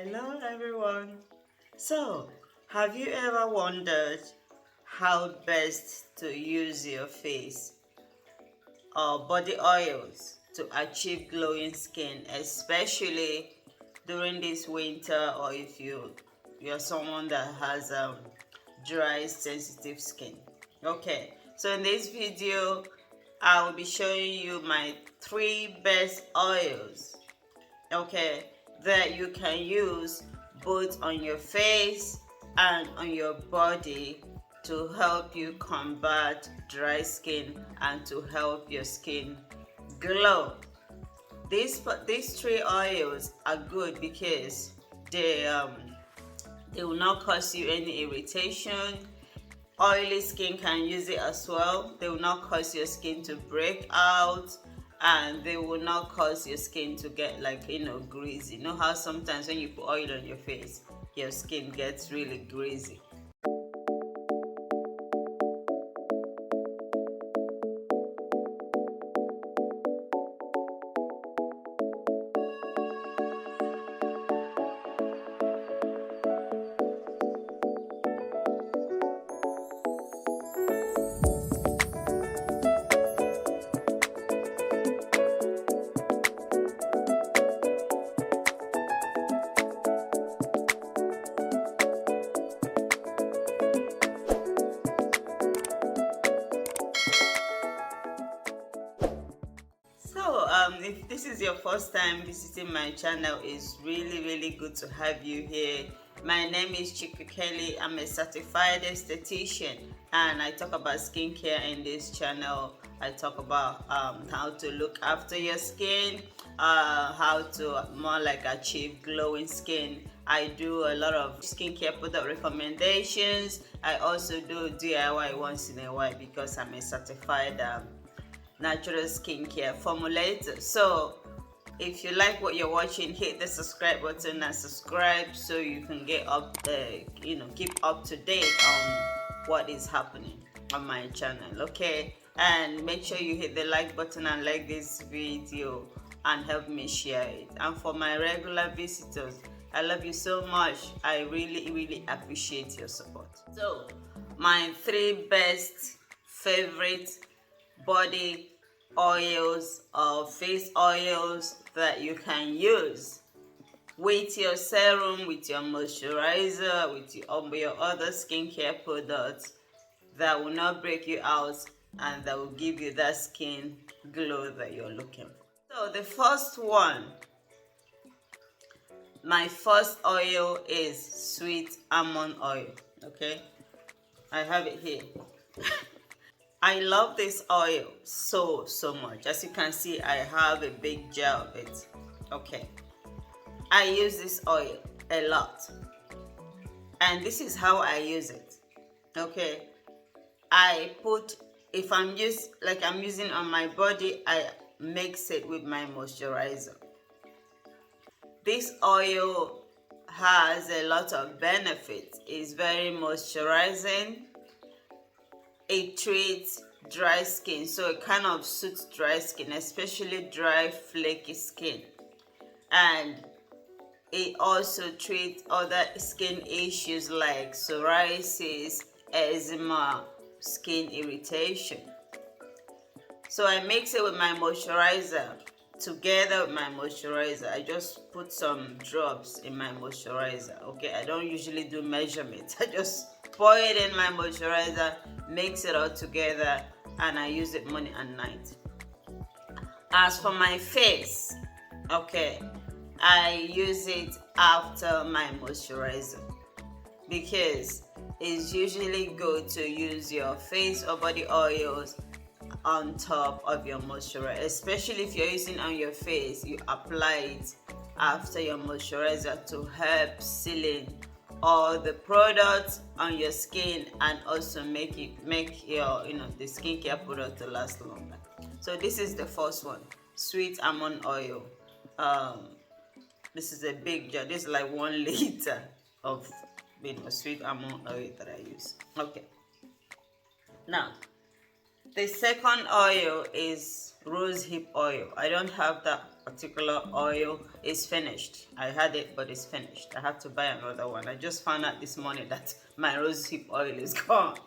Hello everyone. So, have you ever wondered how best to use your face or body oils to achieve glowing skin, especially during this winter, or if you're someone that has dry sensitive skin? Okay, so in this video I will be showing you my 3 best oils, okay, that you can use both on your face and on your body to help you combat dry skin and to help your skin glow. These 3 oils are good because they will not cause you any irritation. Oily skin can use it as well. They will not cause your skin to break out, and they will not cause your skin to get greasy. You know how sometimes when you put oil on your face, your skin gets really greasy. If this is your first time visiting my channel, it's really good to have you here. My name is Chiku Kelly. I'm a certified esthetician, and I talk about skincare in this channel. I talk about how to look after your skin, how to more like achieve glowing skin. I do a lot of skincare product recommendations. I also do DIY once in a while because I'm a certified natural skincare formulator. So if you like what you're watching, hit the subscribe button and subscribe so you can get keep up to date on what is happening on my channel. Okay, and make sure you hit the like button and like this video and help me share it. And for my regular visitors, I love you so much. I really appreciate your support. So my 3 best favorite body oils or face oils that you can use with your serum, with your moisturizer, with your other skincare products that will not break you out and that will give you that skin glow that you're looking for. So the first one, my first oil is sweet almond oil. Okay, I have it here. I love this oil so much. As you can see, I have a big jar of it. Okay, I use this oil a lot, and this is how I use it. Okay, I put, if I'm using on my body, I mix it with my moisturizer. This oil has a lot of benefits. It's very moisturizing. It treats dry skin, so it kind of suits dry skin, especially dry flaky skin. And it also treats other skin issues like psoriasis, eczema, skin irritation. So I mix it with my moisturizer. Together with my moisturizer, I just put some drops in my moisturizer. Okay, I don't usually do measurements. I just pour it in my moisturizer, mix it all together, and I use it morning and night. As for my face, okay, I use it after my moisturizer because it's usually good to use your face or body oils on top of your moisturizer, especially if you're using on your face. You apply it after your moisturizer to help seal in all the products on your skin and also make your the skincare product to last longer. So this is the first one, sweet almond oil. This is a big jar. This is like 1 liter of sweet almond oil that I use. Okay, now the second oil is rose hip oil. I don't have that particular oil. It's finished. I had it, but it's finished. I have to buy another one. I just found out this morning that my rose hip oil is gone.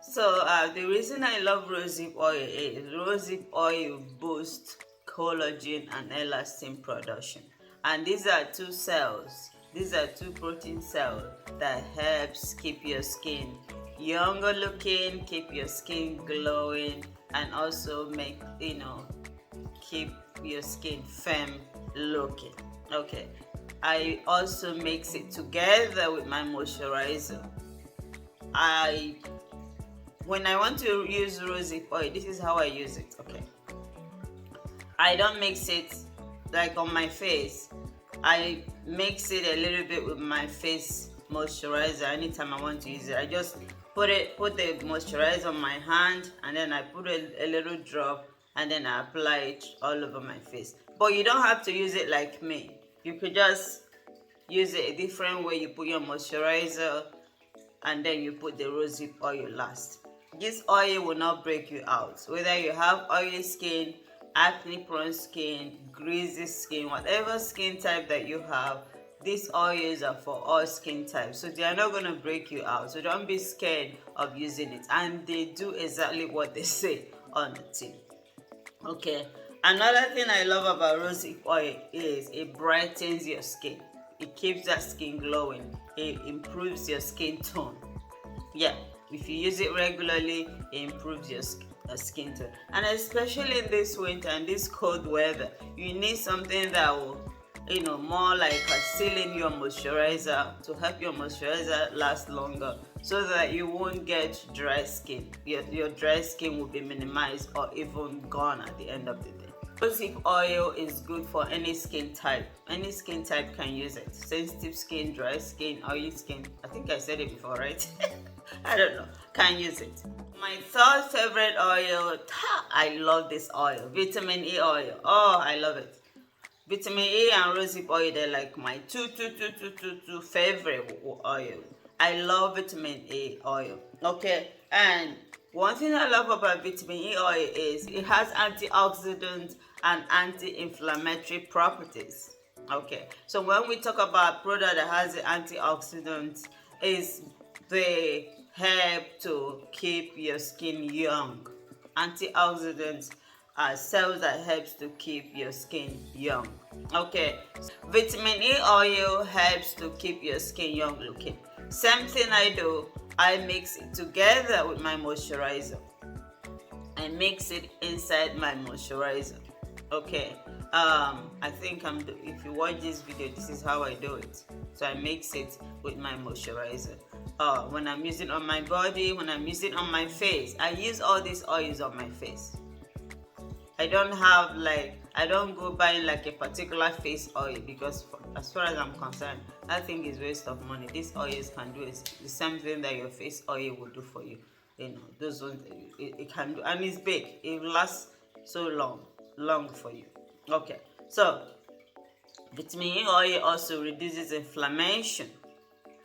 So the reason I love rosehip oil is rosehip oil boosts collagen and elastin production. And these are two cells. These are two protein cells that helps keep your skin younger looking, keep your skin glowing, and also make, keep your skin firm looking. Okay. I also mix it together with my moisturizer. When I want to use rosehip oil, this is how I use it. Okay, I don't mix it like on my face. I mix it a little bit with my face moisturizer anytime I want to use it. I just put the moisturizer on my hand, and then I put a little drop, and then I apply it all over my face. But you don't have to use it like me. You could just use it a different way. You put your moisturizer, and then you put the rosehip oil last. This oil will not break you out. Whether you have oily skin, acne prone skin, greasy skin, whatever skin type that you have, these oils are for all skin types. So they are not going to break you out. So don't be scared of using it. And they do exactly what they say on the tin. Okay. Another thing I love about rosehip oil is it brightens your skin. It keeps that skin glowing. It improves your skin tone. Yeah, if you use it regularly, it improves your skin tone. And especially in this winter and this cold weather, you need something that will, more like sealing your moisturizer to help your moisturizer last longer, so that you won't get dry skin. Your dry skin will be minimized or even gone at the end of the day. Rosehip oil is good for any skin type. Any skin type can use it. Sensitive skin, dry skin, oily skin. I think I said it before, right? I don't know. Can use it. My third favorite oil. I love this oil. Vitamin E oil. Oh, I love it. Vitamin E and rosehip oil, they're like my two favorite oil. I love vitamin E oil. Okay, and one thing I love about vitamin E oil is it has antioxidant and anti-inflammatory properties. Okay, so when we talk about product that has the antioxidants, is they help to keep your skin young. Antioxidants are cells that helps to keep your skin young. Okay, vitamin E oil helps to keep your skin young looking. Same thing I do, I mix it together with my moisturizer. I mix it inside my moisturizer. Okay, I think if you watch this video, this is how I do it. So I mix it with my moisturizer. When I'm using on my body, when I'm using on my face, I use all these oils on my face. I don't go buying like a particular face oil, because as far as I'm concerned, I think it's waste of money. These oils can do the same thing that your face oil will do for you. Those ones, it can do, and it's big. It lasts so long for you. Okay, so vitamin E oil also reduces inflammation.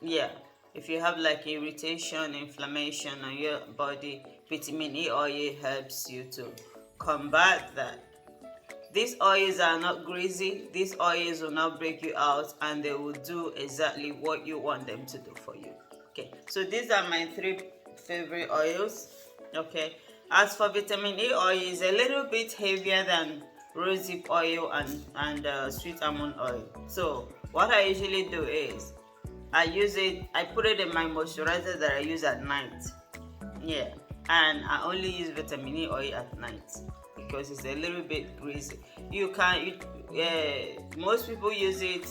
Yeah, if you have like irritation, inflammation on your body, vitamin E oil helps you to combat that. These oils are not greasy. These oils will not break you out, and they will do exactly what you want them to do for you. Okay, so these are my three favorite oils. Okay, as for vitamin E oil, is a little bit heavier than rosehip oil and sweet almond oil. So what I usually do is I put it in my moisturizer that I use at night. Yeah, and I only use vitamin E oil at night because it's a little bit greasy. Most people use it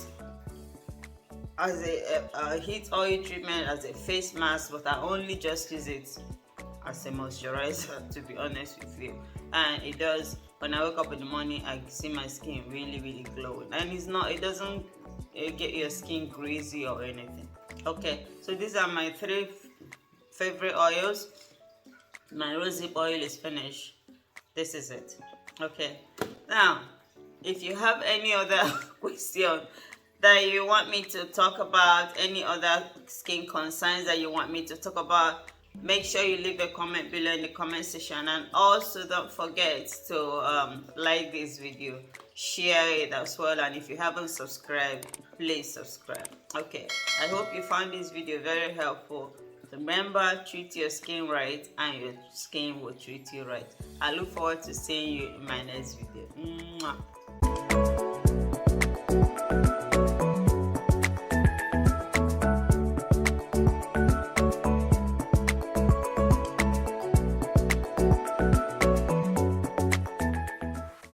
as a heat oil treatment, as a face mask, but I only just use it as a moisturizer, to be honest with you. And it does, when I wake up in the morning, I see my skin really glowing, and it doesn't get your skin greasy or anything. Okay, so these are my three favorite oils. My rosehip oil is finished. This is it. Okay, now if you have any other question that you want me to talk about, any other skin concerns that you want me to talk about, Make sure you leave a comment below in the comment section, and also don't forget to like this video, share it as well, and if you haven't subscribed, please subscribe. Okay, I hope you found this video very helpful. Remember, treat your skin right and your skin will treat you right. I look forward to seeing you in my next video. Mwah.